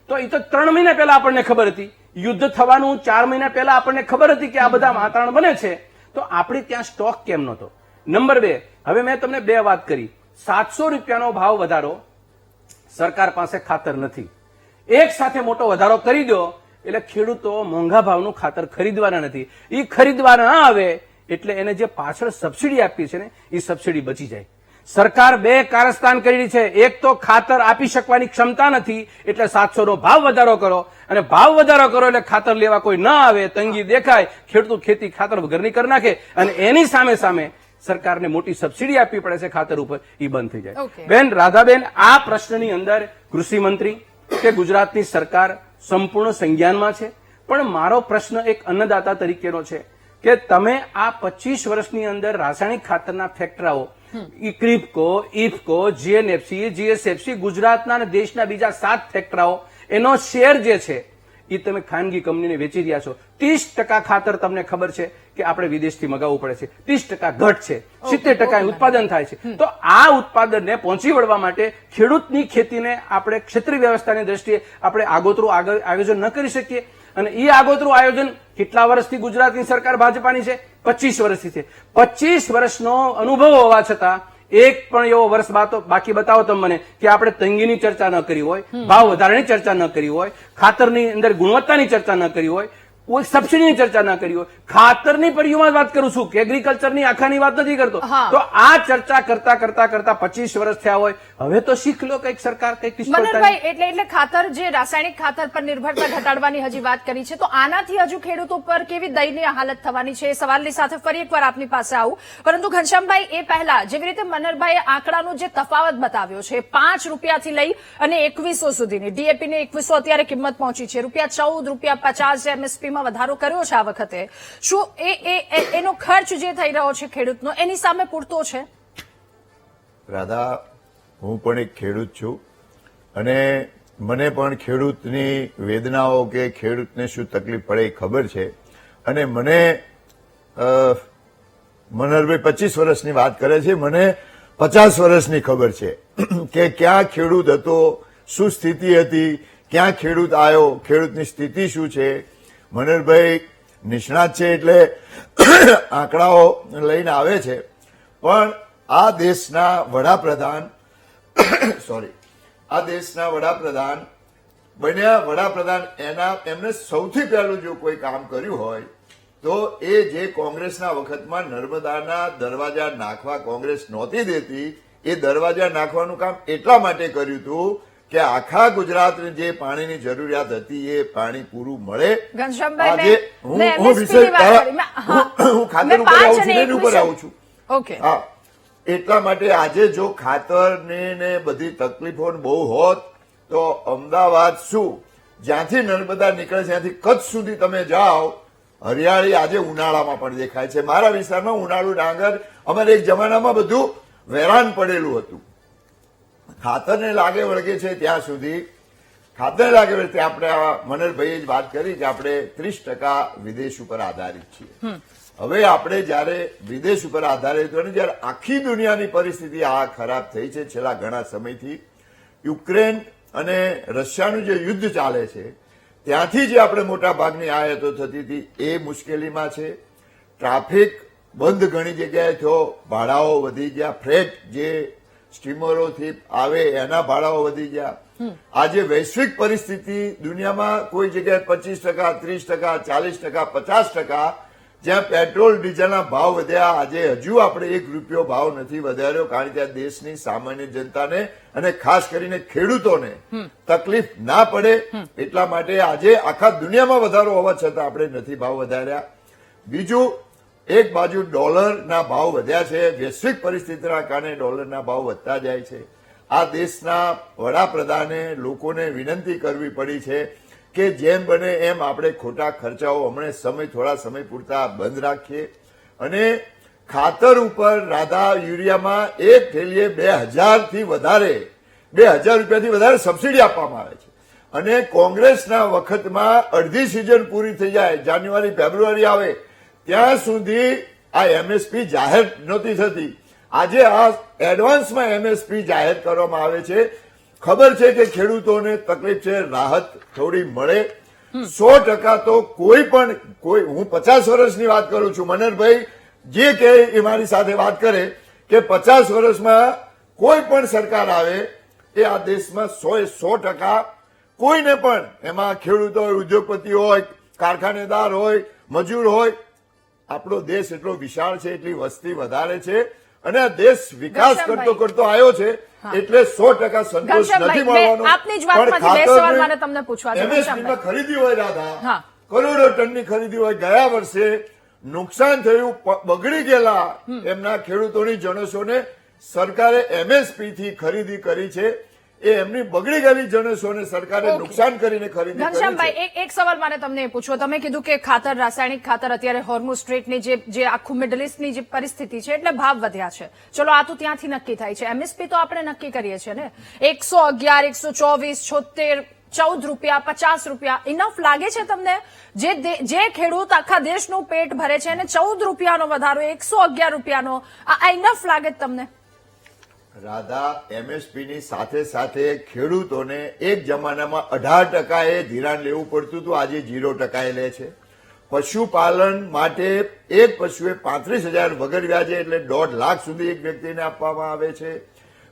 તો એ તો 3 મહિના પહેલા આપણને ખબર હતી. યુદ્ધ થવાનું 4 મહિના પહેલા આપણને ખબર હતી કે આ બધા વાતાવરણ બને છે. તો આપણે ત્યાં સ્ટોક કેમ નહોતો? નંબર 2, હવે મેં તમને 2 વાત કરી. 700 રૂપિયાનો ભાવ વધારો, સરકાર પાસે ખાતર નથી. એક સાથે મોટો વધારો કરી દો એટલે ખેડૂતો મોંઘા ભાવનું ખાતર ખરીદવાના નથી. એ ખરીદવા ના આવે એટલે એને જે પાછળ સબસિડી આપી છે ને એ સબસિડી બચી જાય. સરકાર 2 કારસ્તાન કરી છે. એક તો ખાતર આપી શકવાની ક્ષમતા નથી એટલે 700 નો ભાવ વધારો કરો, અને ભાવ વધારો કરો એટલે ખાતર લેવા કોઈ ના આવે, તંગી દેખાય, ખેડૂત ખેતી ખાતર વગરની કરી નાખે, અને એની સામે સરકારને મોટી સબસિડી આપવી પડે છે ખાતર ઉપર, એ બંધ થઈ જાય. બેન રાધાબેન, આ પ્રશ્નની અંદર કૃષિ મંત્રી કે ગુજરાતની સરકાર સંપૂર્ણ સંજ્ઞાનમાં છે. પણ મારો પ્રશ્ન એક અન્નદાતા તરીકેનો છે કે તમે આ 25 વર્ષની અંદર રાસાયણિક ખાતરના ફેક્ટરાઓ ઇક્રિપકો, ઇફકો, જીએનએફસી, જીએસએફસી, ગુજરાતના અને દેશના બીજા 7 ફેક્ટરાઓ, એનો શેર જે છે એ તમે ખાનગી કંપનીને વેચી રહ્યા છો. 30% ખાતર તમને ખબર છે કે આપણે વિદેશથી મગાવવું પડે છે, 30% ઘટ છે, 70% ઉત્પાદન થાય છે. તો આ ઉત્પાદનને પહોંચી વળવા માટે ખેડૂતની ખેતીને આપણે ક્ષેત્રીય વ્યવસ્થાની દ્રષ્ટિએ આપણે આગોતરું આયોજન ન કરી શકીએ. અને એ આગોતરું આયોજન કેટલા વર્ષથી ગુજરાતની સરકાર ભાજપાની છે? 25 વર્ષથી છે. 25 વર્ષનો અનુભવ હોવા છતાં એક પણ એવો વર્ષ બાકી બતાવો તમે મને કે આપણે તંગીની ચર્ચા ન કરી હોય, ભાવ વધારાની ચર્ચા ન કરી હોય, ખાતરની અંદર ગુણવત્તાની ચર્ચા ન કરી હોય. કોઈ સબસિડીની ચર્ચા ના કરી હોય, ખાતરની પરિયોમાં વાત કરું છું કે એગ્રીકલ્ચરની આખાની વાત નથી કરતો. હા. તો આ ચર્ચા કરતા 25 વર્ષ થયા હોય, હવે તો શીખ લો કંઈક સરકાર કંઈક નિષ્ફળતા. મનનભાઈ, એટલે ખાતર, જે રાસાયણિક ખાતર પર નિર્ભરતા ઘટાડવાની હજી વાત કરી છે, તો આનાથી હજુ ખેડૂતો પર કેવી દયનીય હાલત થવાની છે, એ સવાલની સાથે ફરી એકવાર આપની પાસે આવું. પરંતુ ઘનશ્યામભાઈ, એ પહેલા જેવી રીતે મનનભાઈએ આંકડાનો જે તફાવત બતાવ્યો છે, 5 રૂપિયાથી લઈ અને 2100 સુધીની, ડીએપીની 2100 અત્યારે કિંમત પહોંચી છે, ₹14.50 જે એમએસપીમાં વધારો કર્યો છે આ વખતે, શું એનો ખર્ચ જે થઈ રહ્યો છે ખેડૂતનો, એની સામે પૂરતો છે? રાધા, હું પણ એક ખેડૂત છું અને મને પણ ખેડૂતની વેદનાઓ કે ખેડૂતને શું તકલીફ પડે એ ખબર છે. અને મને મનહરભાઈ 25 વર્ષની વાત કરે છે, મને 50 વર્ષની ખબર છે કે ક્યાં ખેડૂત હતો, શું સ્થિતિ હતી, ક્યાં ખેડૂત આવ્યો, ખેડૂતની સ્થિતિ શું છે. મનહરભાઈ નિષ્ણાત છે એટલે આંકડાઓ લઈને આવે છે, પણ આ દેશના વડાપ્રધાન બન્યા વડાપ્રધાન, એમને સૌથી પહેલું જો કોઈ કામ કર્યું હોય તો એ જે કોંગ્રેસના વખતમાં નર્મદાના દરવાજા નાખવા કોંગ્રેસ નહોતી દેતી, એ દરવાજા નાખવાનું કામ એટલા માટે કર્યું હતું કે આખા ગુજરાતને જે પાણીની જરૂરિયાત હતી એ પાણી પૂરું મળે. ઘનશ્યામભાઈ, હું ખાતર ઉપર આવું છું, એની ઉપર આવું છું. ઓકે, હા, એટલા માટે આજે જો ખાતરની ને બધી તકલીફો બહુ હોત તો અમદાવાદ શું, જ્યાંથી નર્મદા નીકળે છે ત્યાંથી કચ્છ સુધી તમે જાઓ, હરિયાળી આજે ઉનાળામાં પણ દેખાય છે. મારા વિસ્તારમાં ઉનાળુ ડાંગર, અમારે એક જમાનામાં બધું વેરાન પડેલું હતું. ખાતરને લાગે વળગે છે ત્યાં સુધી, ખાતરને લાગે વળગે, આપણે મનહરભાઈએ જ વાત કરી કે આપણે 30% વિદેશ ઉપર આધારિત છીએ. હવે આપણે જયારે વિદેશ ઉપર આધારિત હોય, જયારે આખી દુનિયાની પરિસ્થિતિ આ ખરાબ થઈ છે છેલ્લા ઘણા સમયથી, યુક્રેન અને રશિયાનું જે યુદ્ધ ચાલે છે ત્યાંથી જે આપણે મોટા ભાગની આયાતો થતી હતી એ મુશ્કેલીમાં છે. ટ્રાફિક બંધ ઘણી જગ્યાએ થયો, ભાડાઓ વધી ગયા, ફ્રેટ જે સ્ટીમરોથી આવે એના ભાડાઓ વધી ગયા. આજે વૈશ્વિક પરિસ્થિતિ દુનિયામાં કોઈ જગ્યાએ 25%, 30%, 40%, 50%, જ્યાં પેટ્રોલ ડીઝલના ભાવ વધ્યા, આજે હજુ આપણે ₹1 ભાવ નથી વધાર્યો, કારણ કે આ દેશની સામાન્ય જનતાને અને ખાસ કરીને ખેડૂતોને તકલીફ ના પડે એટલા માટે આજે આખા દુનિયામાં વધારો હોવા છતાં આપણે નથી ભાવ વધાર્યા. બીજું, એક બાજુ ડોલરના ભાવ વધ્યા છે, વૈશ્વિક પરિસ્થિતિના કારણે ડોલરના ભાવ વધતા જાય છે. આ દેશના વડાપ્રધાને લોકોને વિનંતી કરવી પડી છે કે જેમ બને એમ આપણે ખોટા ખર્ચાઓ હમણાં થોડા સમય પૂરતા બંધ રાખીએ. અને ખાતર ઉપર, રાધા, યુરિયામાં એક થેલીએ ₹2000 રૂપિયાથી વધારે સબસિડી આપવામાં આવે છે. અને કોંગ્રેસના વખતમાં અડધી સિઝન પૂરી થઈ જાય, જાન્યુઆરી ફેબ્રુઆરી આવે ત્યાં સુધી આ એમએસપી જાહેર નહોતી થતી. આજે આ એડવાન્સમાં એમએસપી જાહેર કરવામાં આવે છે. ખબર છે કે ખેડૂતોને તકલીફ છે, રાહત થોડી મળે. 100% તો કોઈ, હું 50 વર્ષની વાત કરું છું, મનહરભાઈ જે કે એ મારી સાથે વાત કરે કે 50 વર્ષમાં કોઈ પણ સરકાર આવે એ આ દેશમાં 100% કોઈને પણ, એમાં ખેડૂત હોય, ઉદ્યોગપતિ હોય, કારખાનેદાર હોય, મજૂર હોય, આપણો દેશ એટલો વિશાળ છે, એટલી વસ્તી વધારે છે અને આ દેશ વિકાસ કરતો આવ્યો છે, એટલે 100% સંતોષ નથી મળવાનો. એમએસપીમાં ખરીદી હોય, રાધા, કરોડો ટનની ખરીદી હોય, ગયા વર્ષે નુકસાન થયું, બગડી ગયેલા એમના ખેડૂતોની જણસોને સરકારે એમએસપી થી ખરીદી કરી છે. એ એમની બગડી ગયેલી જણસોને સરકારે નુકસાન કરીને ખરીદી કરી છે. ઘનશ્યામભાઈ, એક સવાલ મારે તમને પૂછવો, તમે કીધું કે ખાતર, રાસાયણિક ખાતર, અત્યારે હોર્મુઝ સ્ટ્રેટની જે આખું મિડલ ઇસ્ટની જે પરિસ્થિતિ છે એટલે ભાવ વધ્યા છે. ચલો, આ તો ત્યાંથી નક્કી થાય છે, એમએસપી તો આપણે નક્કી કરીએ છીએ ને, 111, 124, 76, ₹14, ₹50 ઇનફ લાગે છે તમને? જે ખેડૂત આખા દેશનું પેટ ભરે છે અને ₹14 વધારો, ₹111, આ ઇનફ લાગે તમને? રાધા, એમએસપી ની સાથે સાથે ખેડૂતોને એક જમાનામાં 18% ધિરાણ લેવું પડતું હતું, આજે 0% લે છે. પશુપાલન માટે એક પશુએ 35,000 વગર વ્યાજે એટલે 1.5 લાખ સુધી એક વ્યક્તિને આપવામાં આવે છે.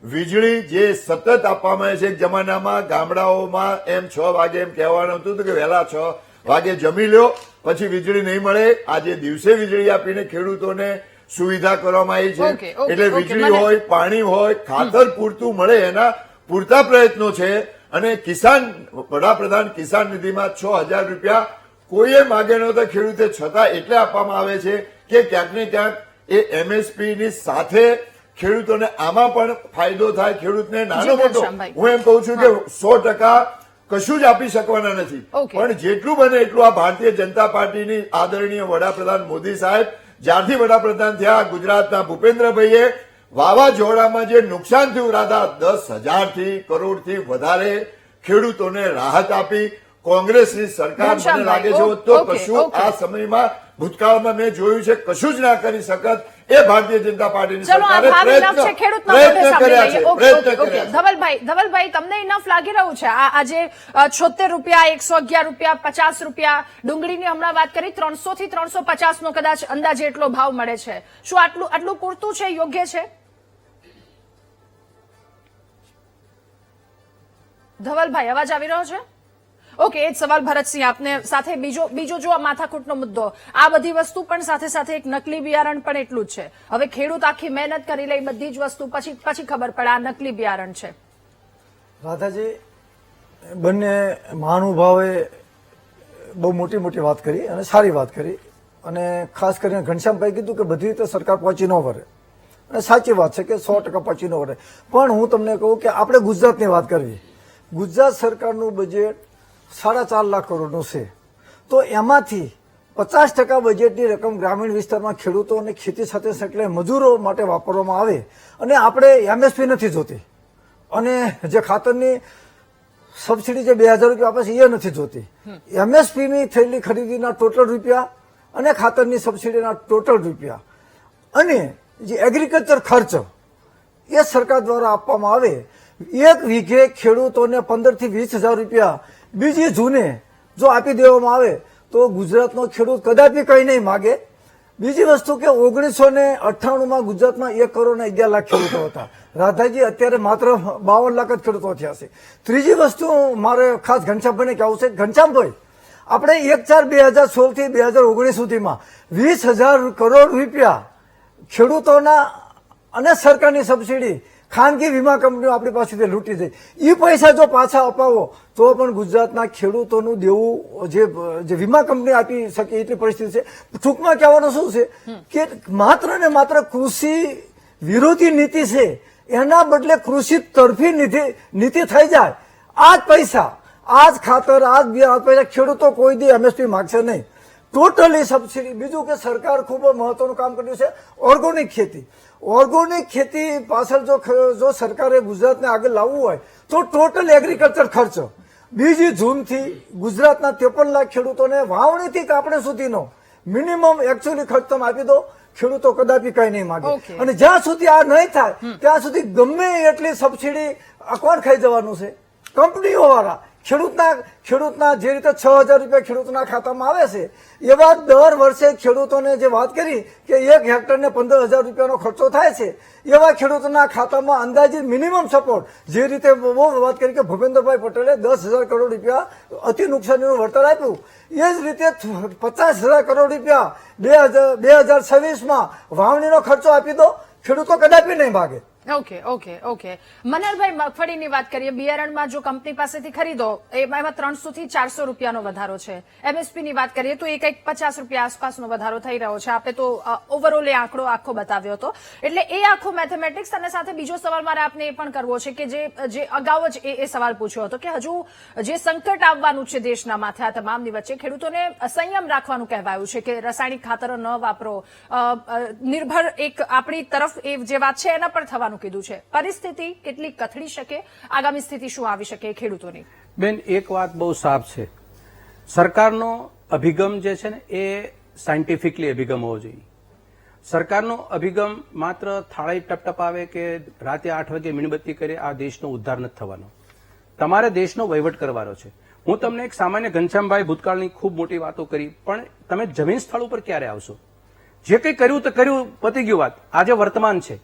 વીજળી જે સતત આપવામાં આવે છે, એક જમાનામાં ગામડાઓમાં એમ 6 વાગે એમ કહેવાનું હતું કે વહેલા 6 વાગે જમી લ્યો, પછી વીજળી નહીં મળે. આજે દિવસે વીજળી આપીને ખેડૂતોને સુવિધા કરવામાં આવી છે. ઓકે, ઓકે, એટલે ઓકે, વીજળી મને- હોય, પાણી હોય, ખાતર પૂરતું મળે એના પૂરતા પ્રયત્નો છે. અને કિસાન વડાપ્રધાન કિસાન નિધિમાં 6,000 રૂપિયા કોઈએ માગે નહોતા ખેડૂતે, છતાં એટલે આપવામાં આવે છે કે ક્યાંક ને ક્યાંક એ એમએસપી ની સાથે ખેડૂતોને આમાં પણ ફાયદો થાય. ખેડૂતને નાનો જી, મોટો ઘનશ્યામભાઈ. હું એમ કહું છું કે 100% કશું જ આપી શકવાના નથી, ઓકે. પણ જેટલું બને એટલું આ ભારતીય જનતા પાર્ટીની આદરણીય વડાપ્રધાન મોદી સાહેબ જ્યારથી વડાપ્રધાન થયા, ગુજરાતના ભૂપેન્દ્રભાઈએ વાવાઝોડામાં જે નુકસાન થયું રાધા 10,000 કરોડથી વધારે ખેડૂતોને રાહત આપી. કોંગ્રેસની સરકાર મને લાગે છે તો ઓકે, કશું ઓકે. આ સમયમાં ભૂતકાળમાં મેં જોયું છે કશું જ ના કરી શકત. એ ભારતીય જનતા પાર્ટીની ચલો આ સરકારે ભાગ ઇનફ છે, ખેડૂતના મોઢે સાંભળી લઈએ. Okay, okay, okay. ધવલભાઈ તમને ઇનફ લાગી રહ્યું છે આજે 76 રૂપિયા, 111 રૂપિયા, 50 રૂપિયા ડુંગળીની હમણાં વાત કરી 300 થી 350 નો કદાચ અંદાજે એટલો ભાવ મળે છે. શું આટલું પૂરતું છે, યોગ્ય છે? ધવલભાઈ અવાજ આવી રહ્યો છે? ઓકે, એ જ સવાલ ભરતસિંહ આપને સાથે બીજો જો આ માથાકૂટનો મુદ્દો, આ બધી વસ્તુ પણ સાથે એક નકલી બિયારણ પણ એટલું જ છે. હવે ખેડૂત આખી મહેનત કરી લે બધી જ વસ્તુ, પછી ખબર પડે આ નકલી બિયારણ છે. રાધાજી, બંને મહાનુભાવે બહુ મોટી વાત કરી અને સારી વાત કરી, અને ખાસ કરીને ઘનશ્યામભાઈ કીધું કે બધી રીતે સરકાર પહોંચી ન વળે, અને સાચી વાત છે કે 100% પહોંચી ન વળે. પણ હું તમને કહું કે આપણે ગુજરાતની વાત કરવી. ગુજરાત સરકારનું બજેટ 4.5 લાખ કરોડનું છે, તો એમાંથી 50% બજેટની રકમ ગ્રામીણ વિસ્તારમાં ખેડૂતો અને ખેતી સાથે સંકળાયેલા મજૂરો માટે વાપરવામાં આવે, અને આપણે એમએસપી નથી જોતી, અને જે ખાતરની સબસિડી જે 2,000 રૂપિયા આપે છે એ નથી જોતી. એમએસપીની થયેલી ખરીદીના ટોટલ રૂપિયા અને ખાતરની સબસિડીના ટોટલ રૂપિયા અને જે એગ્રીકલ્ચર ખર્ચ એ સરકાર દ્વારા આપવામાં આવે. એક વીઘે ખેડૂતોને 15 થી 20,000 રૂપિયા બીજી જૂને જો આપી દેવામાં આવે તો ગુજરાતનો ખેડૂત કદાપી કંઈ નહીં માગે. બીજી વસ્તુ કે 1998માં ગુજરાતમાં 1,11,00,000 ખેડૂતો હતા. રાધાજી, અત્યારે માત્ર 52 લાખ જ ખેડૂતો થયા છે. ત્રીજી વસ્તુ મારે ખાસ ઘનશ્યામભાઈને કહેવું છે. ઘનશ્યામભાઈ, આપણે 1/4/2016 થી 2019 સુધીમાં 20,000 કરોડ રૂપિયા ખેડૂતોના અને સરકારની સબસિડી ખાનગી વીમા કંપનીઓ આપણી પાસેથી લૂંટી જાય. એ પૈસા જો પાછા અપાવો તો પણ ગુજરાતના ખેડૂતોનું દેવું જે વીમા કંપની આપી શકે એટલી પરિસ્થિતિ છે. ટૂંકમાં કહેવાનું શું છે કે માત્ર ને માત્ર કૃષિ વિરોધી નીતિ છે, એના બદલે કૃષિ તરફી નીતિ થઈ જાય. આ જ પૈસા, આ જ ખાતર, આ જ બિયારણ પૈસા ખેડૂતો કોઈ દી એમએસપી માગશે નહીં. Totally subsidy. બીજું કે સરકાર ખૂબ મહત્વનું કામ કર્યું છે ઓર્ગોનિક ખેતી. ઓર્ગોનિક ખેતી પાછળ જો સરકારે ગુજરાતને આગળ લાવવું હોય તો ટોટલ એગ્રીકલ્ચર ખર્ચ 2 જૂનથી ગુજરાતના 53 લાખ ખેડૂતોને વાવણીથી કાપણી સુધીનો મિનિમમ એકચ્યુઅલી ખર્ચ તમે આપી દો, ખેડૂતો કદાપી કઈ નહીં માગે. અને જ્યાં સુધી આ નહીં થાય ત્યાં સુધી ગમે એટલી સબસિડી આ કોણ ખાઈ જવાનું છે? કંપનીઓ વાળા. ખેડૂતના જે રીતે 6,000 રૂપિયા ખેડૂતના ખાતામાં આવે છે, એવા દર વર્ષે ખેડૂતોને જે વાત કરી કે 1 હેક્ટરને 15,000 રૂપિયાનો ખર્ચો થાય છે, એવા ખેડૂતોના ખાતામાં અંદાજિત મિનિમમ સપોર્ટ જે રીતે બહુ વાત કરી કે ભૂપેન્દ્રભાઈ પટેલે 10,000 કરોડ રૂપિયા અતિ નુકસાનીનું વળતર આપ્યું, એ જ રીતે 50,000 કરોડ રૂપિયા 2026માં વાવણીનો ખર્ચો આપી દો, ખેડૂતો કદાપી નહીં ભાગે. ઓકે. મનહરભાઈ, મગફળીની વાત કરીએ. બિયારણમાં જો કંપની પાસેથી ખરીદો એમાં 300 થી 400 રૂપિયાનો વધારો છે. એમએસપી ની વાત કરીએ તો એ કંઈક 50 રૂપિયા આસપાસનો વધારો થઈ રહ્યો છે. આપણે તો ઓવરઓલ એ આંકડો આખો બતાવ્યો હતો. એટલે એ આખો મેથેમેટિક્સ. અને સાથે બીજો સવાલ મારે આપને એ પણ કરવો છે કે જે અગાઉ જ એ સવાલ પૂછ્યો હતો કે હજુ જે સંકટ આવવાનું છે દેશના માથે આ તમામની વચ્ચે ખેડૂતોને સંયમ રાખવાનું કહેવાયું છે કે રાસાયણિક ખાતરો ન વાપરો, નિર્ભર એક આપણી તરફ એ જે વાત છે એના પર થવાનું કીધું છે. પરિસ્થિતિ કેટલી કથળી શકે? આગામી સ્થિતિ શું આવી શકે ખેડૂતોની? બેન, એક વાત બહુ સાફ છે. સરકારનો અભિગમ જે છે ને એ સાયન્ટિફિકલી અભિગમ હોવો જોઈએ. સરકારનો અભિગમ માત્ર થાળી ટપટપાવે કે રાતે 8 વાગે મીણબત્તી કરે આ દેશનો ઉદ્ધાર નથી થવાનો. તમારે દેશનો વહીવટ કરવાનો છે. હું તમને એક સામાન્ય ઘનશ્યામભાઈ ભૂતકાળની ખૂબ મોટી વાતો કરી, પણ તમે જમીન સ્થળ ઉપર ક્યારે આવશો? જે કંઈ કર્યું તો કર્યું, પતી ગયું વાત. આજે વર્તમાન છે.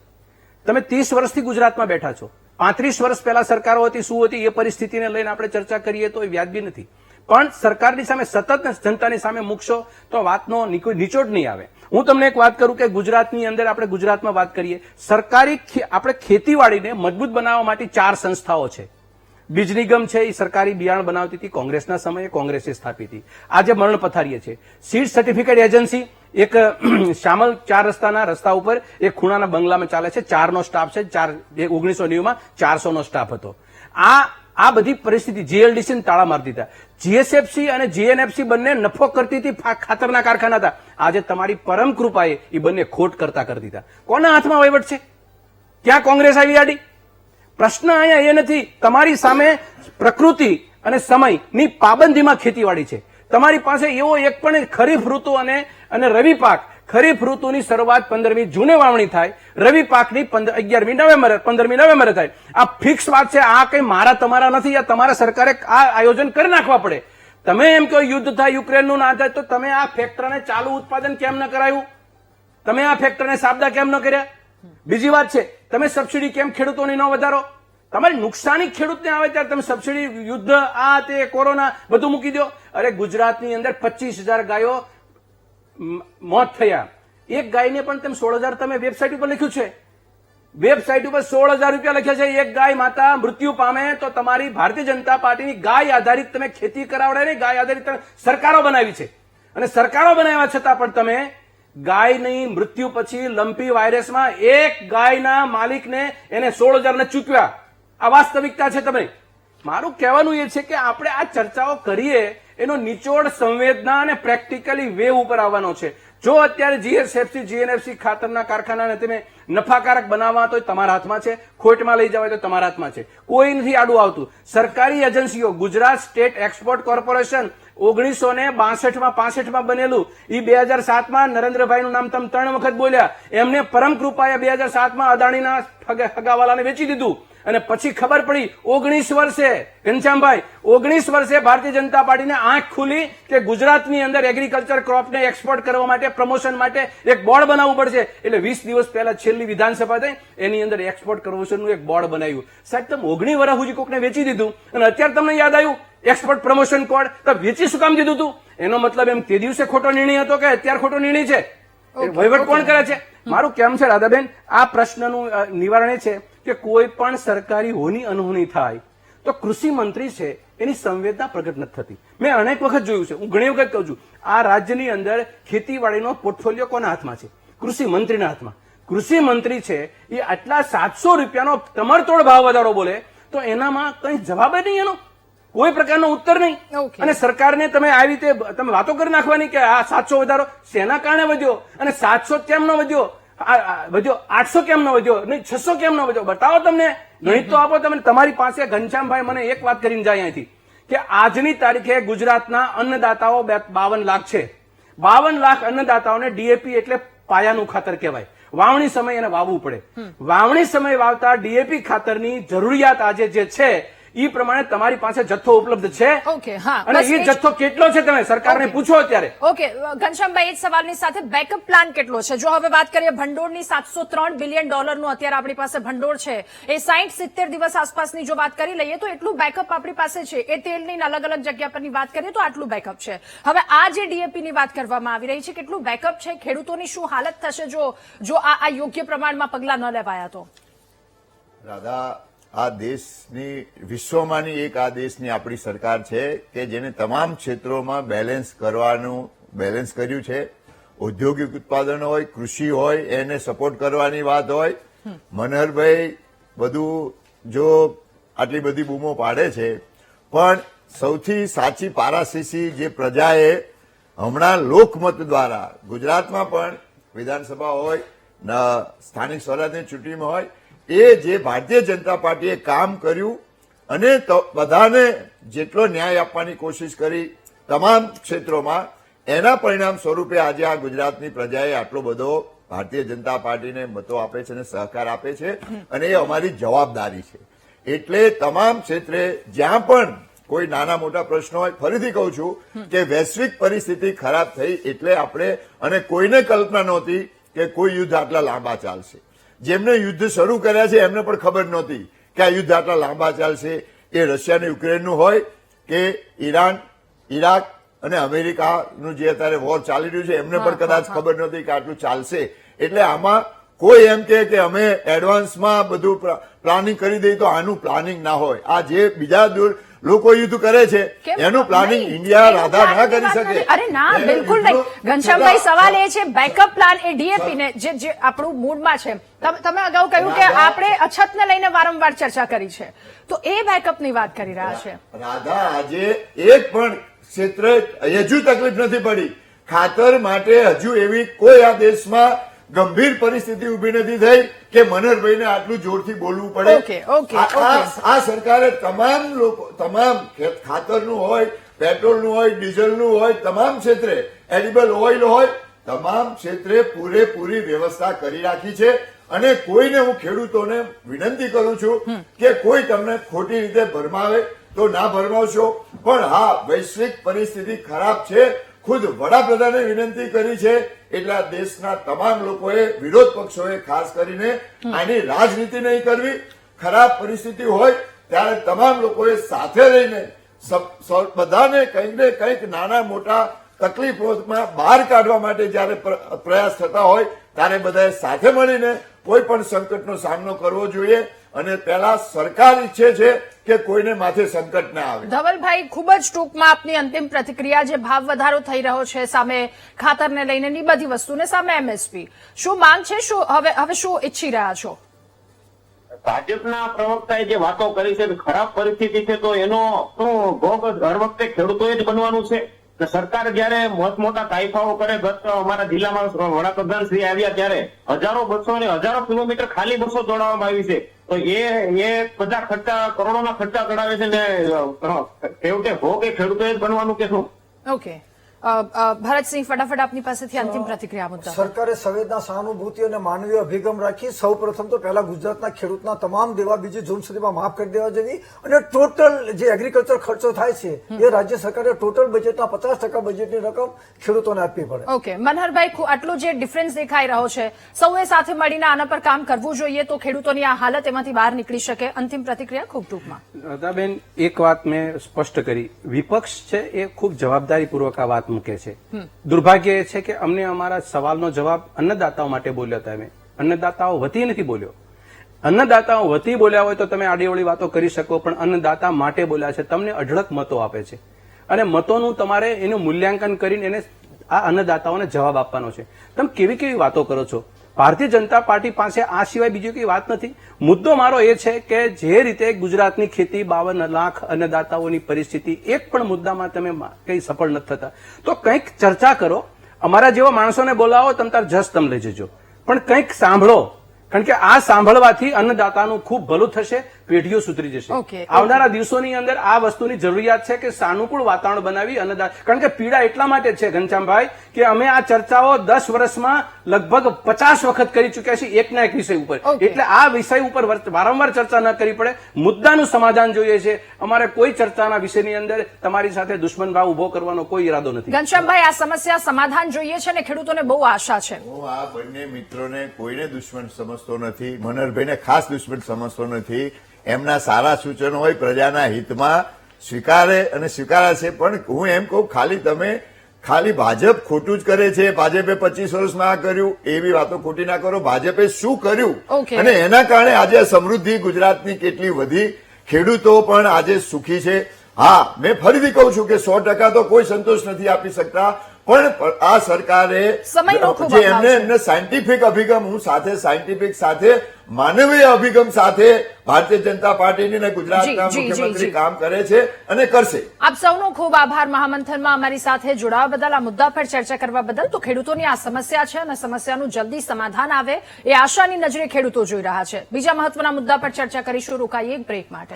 તમે 30 વર્ષથી ગુજરાતમાં બેઠા છો. 35 વર્ષ પહેલા સરકારો હતી શું હતી એ પરિસ્થિતિને લઈને આપણે ચર્ચા કરીએ તો એ વ્યાજબી નથી. પણ સરકારની સામે સતત જનતાની સામે મૂકશો તો વાતનો નિચોડ નહીં આવે. હું તમને એક વાત કરું કે ગુજરાતની અંદર આપણે ગુજરાતમાં વાત કરીએ, સરકારી આપણે ખેતીવાડીને મજબૂત બનાવવા માટે 4 સંસ્થાઓ છે. બીજ નિગમ છે, એ સરકારી બિયારણ બનાવતી હતી, કોંગ્રેસના સમયે કોંગ્રેસે સ્થાપી હતી. આજે મરણ પથારીએ છે. સીડ સર્ટિફિકેટ એજન્સી એક શામલ 4 રસ્તાના રસ્તા ઉપર એક ખૂણાના બંગલામાં ચાલે છે. 4નો સ્ટાફ છે. 1990 માં 400નો સ્ટાફ હતો. આ બધી પરિસ્થિતિ જીએલડીસી તાળા મારી દીધા. જીએસએફસી અને જીએનએફસી બંને નફો કરતી હતી, ખાતરના કારખાના હતા. આજે તમારી પરમ કૃપાએ એ બંને ખોટ કરતા કરી દીધા. કોના હાથમાં વહીવટ છે? ક્યાં કોંગ્રેસ આવી આડી? પ્રશ્ન અહીંયા એ નથી. તમારી સામે પ્રકૃતિ અને સમયની પાબંદીમાં ખેતીવાડી છે. તમારી પાસે એવો એક પણ ખરીફ ઋતુ અને રવિ પાક, ખરીફ ઋતુની શરૂઆત 15મી જૂને વાવણી થાય, રવિ પાકની 15મી નવેમ્બરે થાય. આ ફિક્સ વાત છે. આ કઈ મારા તમારા નથી. આ તમારા સરકારે આ આયોજન કરી નાખવા પડે. તમે એમ કહો યુદ્ધ થાય, યુક્રેનનું ના થાય, તો તમે આ ફેક્ટરને ચાલુ ઉત્પાદન કેમ ન કરાયું? તમે આ ફેક્ટરને સાબદા કેમ ન કર્યા? બીજી વાત છે, તમે સબસિડી કેમ ખેડૂતોની ન વધારો? તમારી નુકસાની ખેડૂતને આવે ત્યારે તમે સબસિડી, યુદ્ધ, આ તે કોરોના બધું મૂકી દો. અરે ગુજરાતની અંદર 25,000 ગાયો મોત થયા. એક ગાયને પણ તમે 16,000 તમે વેબસાઇટ ઉપર લખ્યું છે. વેબસાઇટ ઉપર 16,000 રૂપિયા લખ્યા છે. એક ગાય માતા મૃત્યુ પામે તો તમારી ભારતીય જનતા પાર્ટીની ગાય આધારિત તમે ખેતી કરાવડાય ને, ગાય આધારિત તમે સરકારો બનાવી છે. અને સરકારો બનાવ્યા છતાં પણ તમે ગાયની મૃત્યુ પછી લંપી વાયરસમાં એક ગાયના માલિકને એને 16,000 ને ચૂકવ્યા. આ વાસ્તવિકતા છે. તમે, મારું કહેવાનું એ છે કે આપણે આ ચર્ચાઓ કરીએ એનો નિચોડ સંવેદના અને પ્રેક્ટિકલી વેવ ઉપર આવવાનો છે. જો અત્યારે જીએસએફસી જીએનએફસી ખાતરના કારખાનાને તમે નફાકારક બનાવવા તો તમારા હાથમાં છે, ખોટમાં લઈ જવા તો તમારા હાથમાં છે. કોઈ નથી આડું આવતું. સરકારી એજન્સીઓ, ગુજરાત સ્ટેટ એક્સપોર્ટ કોર્પોરેશન 1962-65 બનેલું, એ 2007માં નરેન્દ્રભાઈનું નામ તમે 3 વખત બોલ્યા. એમને પરમ કૃપાએ 2007માં અદાણીના હગાવાલાને વેચી દીધું. અને પછી ખબર પડી 19 વર્ષે ઘનશ્યામભાઈ 19 વર્ષે ભારતીય જનતા પાર્ટીને આંખ ખુલી કે ગુજરાતની અંદર એગ્રીકલ્ચર ક્રોપને એક્સપોર્ટ કરવા માટે, પ્રમોશન માટે એક બોર્ડ બનાવવું પડશે. એટલે 20 દિવસ પહેલા છેલ્લી વિધાનસભા થઈ એની અંદર એક્સપોર્ટ પ્રમોશનનું એક બોર્ડ બનાવ્યું. સાહેબ, તમે 19 વર્ષ સુધી કોકને વેચી દીધું અને અત્યારે તમને યાદ આવ્યું એક્સપોર્ટ પ્રમોશન કોડ? તો વેચી શું કામ દીધું તું? એનો મતલબ એમ તે દિવસે ખોટો નિર્ણય હતો કે અત્યારે ખોટો નિર્ણય છે? વહીવટ કોણ કરે છે? મારું કેમ છે રાધાબેન, આ પ્રશ્નનું નિવારણ એ છે કે કોઈ પણ સરકારી હોની અનહોની થાય તો કૃષિ મંત્રી છે એની સંવેદના પ્રગટ નથી થતી. મેં અનેક વખત જોયું છે, હું ઘણી વખત કહું છું, આ રાજ્યની અંદર ખેતીવાડીનો પોર્ટફોલિયો કોના હાથમાં છે? કૃષિ મંત્રીના હાથમાં. કૃષિ મંત્રી છે એ આટલા 700 રૂપિયાનો તમરતોડ ભાવ વધારો બોલે તો એનામાં કઈ જવાબ નહીં, એનો કોઈ પ્રકારનો ઉત્તર નહીં. અને સરકારને તમે આવી રીતે તમે વાતો કરી નાખવાની કે આ 700 વધારો શેના કારણે વધ્યો અને 700 કેમ ન વધ્યો, 800 કેમ ન વધ્યો, નહીં 600 કેમ ન વધ્યો? બતાવો. તમને ગણિત તો આપો. તમે તમારી પાસે ઘનશ્યામભાઈ મને એક વાત કરીને જાય અહીંથી કે આજની તારીખે ગુજરાતના અન્નદાતાઓ 52 લાખ છે. 52 લાખ અન્નદાતાઓને ડીએપી એટલે પાયાનું ખાતર કહેવાય. વાવણી સમય એને વાવવું પડે. વાવણી સમય વાવતા ડીએપી ખાતરની જરૂરિયાત આજે જે છે એ પ્રમાણે તમારી પાસે જથ્થો ઉપલબ્ધ છે. ઓકે, હા. અને એ જથ્થો કેટલો છે તમે સરકારને પૂછો અત્યારે. ઓકે ઘનશ્યામભાઈ, એક સવાલની સાથે બેકઅપ પ્લાન કેટલો છે? જો હવે વાત કરીએ ભંડોળની, $703 બિલિયન અત્યારે આપણી પાસે ભંડોળ છે. એ 60-70 દિવસ આસપાસની જો વાત કરી લઈએ તો એટલું બેકઅપ આપણી પાસે છે. એ તેલની અલગ અલગ જગ્યા પરની વાત કરીએ તો આટલું બેકઅપ છે. હવે આ જે ડીએપી ની વાત કરવામાં આવી રહી છે, કેટલું બેકઅપ છે? ખેડૂતોની શું હાલત થશે જો આ યોગ્ય પ્રમાણમાં પગલા ન લેવાયા તો? રાધા, આ દેશની, વિશ્વમાંની એક આ દેશની આપણી સરકાર છે કે જેને તમામ ક્ષેત્રોમાં બેલેન્સ કર્યું છે. ઔદ્યોગિક ઉત્પાદનો હોય, કૃષિ હોય, એને સપોર્ટ કરવાની વાત હોય. મનહરભાઈ બધું જો આટલી બધી બૂમો પાડે છે, પણ સૌથી સાચી પારાશીસી જે પ્રજાએ હમણાં લોકમત દ્વારા ગુજરાતમાં પણ વિધાનસભા હોય, સ્થાનિક સ્વરાજની ચૂંટણીમાં હોય, એ જે ભારતીય જનતા પાર્ટીએ કામ કર્યું અને બધાને જેટલો ન્યાય આપવાની કોશિશ કરી તમામ ક્ષેત્રોમાં, એના પરિણામ સ્વરૂપે આજે આ ગુજરાતની પ્રજાએ આટલો બધો ભારતીય જનતા પાર્ટીને મતો આપે છે અને સહકાર આપે છે. અને એ અમારી જવાબદારી છે. એટલે તમામ ક્ષેત્રે જ્યાં પણ કોઈ નાના મોટા પ્રશ્નો હોય, ફરીથી કહું છું કે વૈશ્વિક પરિસ્થિતિ ખરાબ થઈ એટલે આપણે, અને કોઈને કલ્પના નહોતી કે કોઈ યુદ્ધ આટલા લાંબા ચાલશે. જેમને યુદ્ધ શરૂ કર્યા છે એમને પણ ખબર નહોતી કે આ યુદ્ધ આટલા લાંબા ચાલશે. એ રશિયા અને યુક્રેનનું હોય કે ઈરાન, ઈરાક અને અમેરિકાનું જે અત્યારે વોર ચાલી રહ્યું છે એમને પણ કદાચ ખબર નહોતી કે આટલું ચાલશે. એટલે આમાં કોઈ એમ કે અમે એડવાન્સમાં બધું પ્લાનિંગ કરી દઈએ તો આનું પ્લાનિંગ ના હોય. આ જે બીજા લોકો યુદ્ધ કરે છે એનું પ્લાનિંગ ઇન્ડિયા રાધા ના કરી શકે. અરે ના, બિલકુલ નહીં. ઘનશ્યામભાઈ, સવાલ એ છે બેકઅપ પ્લાન એ ડીએપી ને જે આપણું મૂડમાં છે. તમે અગાઉ કહ્યું કે આપણે અછતને લઈને વારંવાર ચર્ચા કરી છે, તો એ બેકઅપની વાત કરી રહ્યા છે. રાધા, આજે એક પણ ક્ષેત્રે હજુ તકલીફ નથી પડી. ખાતર માટે હજુ એવી કોઈ આ દેશમાં ગંભીર પરિસ્થિતિ ઉભી નથી થઈ કે મનહરભાઈને આટલું જોરથી બોલવું પડે. આ સરકારે તમામ ખાતરનું હોય, પેટ્રોલનું હોય, ડીઝલનું હોય, તમામ ક્ષેત્રે, એડિબલ ઓઇલ હોય, તમામ ક્ષેત્રે પૂરેપૂરી વ્યવસ્થા કરી રાખી છે. અને કોઈને હું ખેડૂતોને વિનંતી કરું છું કે કોઈ તમને ખોટી રીતે ભરમાવે તો ના ભરમાવશો. પણ હા, વૈશ્વિક પરિસ્થિતિ ખરાબ છે. ખુદ વડાપ્રધાને વિનંતી કરી છે. એટલે દેશના તમામ લોકોએ, વિરોધ પક્ષોએ ખાસ કરીને આની રાજનીતિ નહીં કરવી. ખરાબ પરિસ્થિતિ હોય ત્યારે તમામ લોકોએ સાથે રહીને બધાને કંઈક ને કંઈક નાના મોટા તકલીફોમાં બહાર કાઢવા માટે જયારે પ્રયાસ થતા હોય ત્યારે બધાએ સાથે મળીને કોઈ પણ સંકટનો સામનો કરવો જોઈએ. અને પહેલા સરકાર ઈચ્છે છે કે કોઈને માથે સંકટ ના આવે. ધવલભાઈ, ખૂબ જ ટૂંકમાં આપની અંતિમ પ્રતિક્રિયા. જે ભાવ વધારો થઈ રહ્યો છે, સામે ખાતરને લઈને ની બધી વસ્તુને સામે એમએસપી, શું માંગ છે, શું હવે શું ઈચ્છી રહ્યા છો? ભાજપના પ્રવક્તાએ જે વાતો કરી છે, ખરાબ પરિસ્થિતિ છે, તો એનો શું ભોગ હર વખતે ખેડૂતોએ જ બનવાનું છે? સરકાર જયારે મોટા તાઇફાઓ કરે, ગત અમારા જિલ્લામાં વડાપ્રધાન શ્રી આવ્યા ત્યારે હજારો, બસો અને હજારો કિલોમીટર ખાલી બસો દોડાવવામાં આવી છે. તો એ બધા ખર્ચા, કરોડોના ખર્ચા કરાવે છે ને છેવટે ભોગ એ ખેડૂતોએ જ બનવાનું કે શું? ઓકે, ભરતસિંહ, ફટાફટ આપની પાસેથી અંતિમ પ્રતિક્રિયા મુદ્દા. સરકારે સંવેદના, સહાનુભૂતિ અને માનવીય અભિગમ રાખી સૌ પ્રથમ તો પહેલા ગુજરાતના ખેડૂતના તમામ દેવા બીજી જૂન સુધીમાં માફ કરી દેવા જેવી અને ટોટલ જે એગ્રીકલ્ચર ખર્ચો થાય છે એ રાજ્ય સરકારે ટોટલ બજેટના 50% બજેટની રકમ ખેડૂતોને આપવી પડે. ઓકે, મનહરભાઈ, આટલો જે ડિફરન્સ દેખાઈ રહ્યો છે, સૌએ સાથે મળીને આના પર કામ કરવું જોઈએ તો ખેડૂતોની આ હાલત એમાંથી બહાર નીકળી શકે. અંતિમ પ્રતિક્રિયા ખૂબ ટૂંકમાં. દાદાબેન, એક વાત મેં સ્પષ્ટ કરી. વિપક્ષ છે એ ખૂબ જવાબદારીપૂર્વક આ વાત મૂકે છે. દુર્ભાગ્ય એ છે કે અમને અમારા સવાલનો જવાબ અન્નદાતાઓ માટે બોલ્યો હતા. અમે અન્નદાતાઓ વતી નથી બોલ્યો. અન્નદાતાઓ વતી બોલ્યા હોય તો તમે આડીઅવળી વાતો કરી શકો, પણ અન્નદાતા માટે બોલ્યા છે. તમને અઢળક મતો આપે છે અને મતોનું તમારે એનું મૂલ્યાંકન કરીને એને આ અન્નદાતાઓને જવાબ આપવાનો છે. તમે કેવી કેવી વાતો કરો છો? ભારતીય જનતા પાર્ટી પાસે આ સિવાય બીજી કઈ વાત નથી. મુદ્દો મારો એ છે કે જે રીતે ગુજરાતની ખેતી, 52 લાખ અન્નદાતાઓની પરિસ્થિતિ, એક પણ મુદ્દામાં તમે કઈ સફળ નથી થતા. તો કંઈક ચર્ચા કરો. અમારા જેવા માણસોને બોલાવો, તમે તાર જસ તમે લઈ જજો, પણ કંઈક સાંભળો. કારણ કે આ સાંભળવાથી અન્નદાતાનું ખૂબ ભલું થશે, પેઢીઓ સુધરી જશે. આવનારા દિવસોની અંદર આ વસ્તુની જરૂરિયાત છે કે સાનુકૂળ વાતાવરણ બનાવી અન્નદાતા. કારણ કે પીડા એટલા માટે છે ઘનશ્યામભાઈ કે અમે આ ચર્ચાઓ 10 વર્ષમાં લગભગ 50 વખત કરી ચુક્યા છીએ એકના એક વિષય ઉપર. એટલે આ વિષય ઉપર વારંવાર ચર્ચા ન કરવી પડે. મુદ્દાનું સમાધાન જોઈએ છે. અમારે કોઈ ચર્ચાના વિષયની અંદર તમારી સાથે દુશ્મન ભાવ ઉભો કરવાનો કોઈ ઈરાદો નથી. ઘનશ્યામભાઈ, આ સમસ્યા સમાધાન જોઈએ છે અને ખેડૂતોને બહુ આશા છે. હું આ બંને મિત્રોને કોઈને દુશ્મન સમજતો નથી. મનહરભાઈને ખાસ દુશ્મન સમજતો નથી. એમના સારા સૂચનો હોય પ્રજાના હિતમાં સ્વીકારે અને સ્વીકારાશે. પણ હું એમ કહું, ખાલી ભાજપ ખોટું જ કરે છે, ભાજપે 25 વર્ષમાં આ કર્યું, એવી વાતો ખોટી ના કરો. ભાજપે શું કર્યું અને એના કારણે આજે સમૃદ્ધિ ગુજરાતની કેટલી વધી, ખેડૂતો પણ આજે સુખી છે. હા, મેં ફરીથી કહું છું કે 100% તો કોઈ સંતોષ નથી આપી શકતા, પણ આ સરકારે જે એમને સાયન્ટિફિક અભિગમ, હું સાથે સાયન્ટિફિક સાથે માનવીય અભિગમ સાથે ભારતીય જનતા પાર્ટીની અને ગુજરાતના મુખ્યમંત્રી કામ કરે છે અને કરશે. આપ સૌનો ખૂબ આભાર મહામંથનમાં અમારી સાથે જોડાવા બદલ, આ મુદ્દા પર ચર્ચા કરવા બદલ. તો ખેડૂતોની આ સમસ્યા છે અને સમસ્યાનું જલ્દી સમાધાન આવે એ આશાની નજરે ખેડૂતો જોઈ રહ્યા છે. બીજા મહત્વના મુદ્દા પર ચર્ચા કરીશું. રોકાઈએ એક બ્રેક માટે.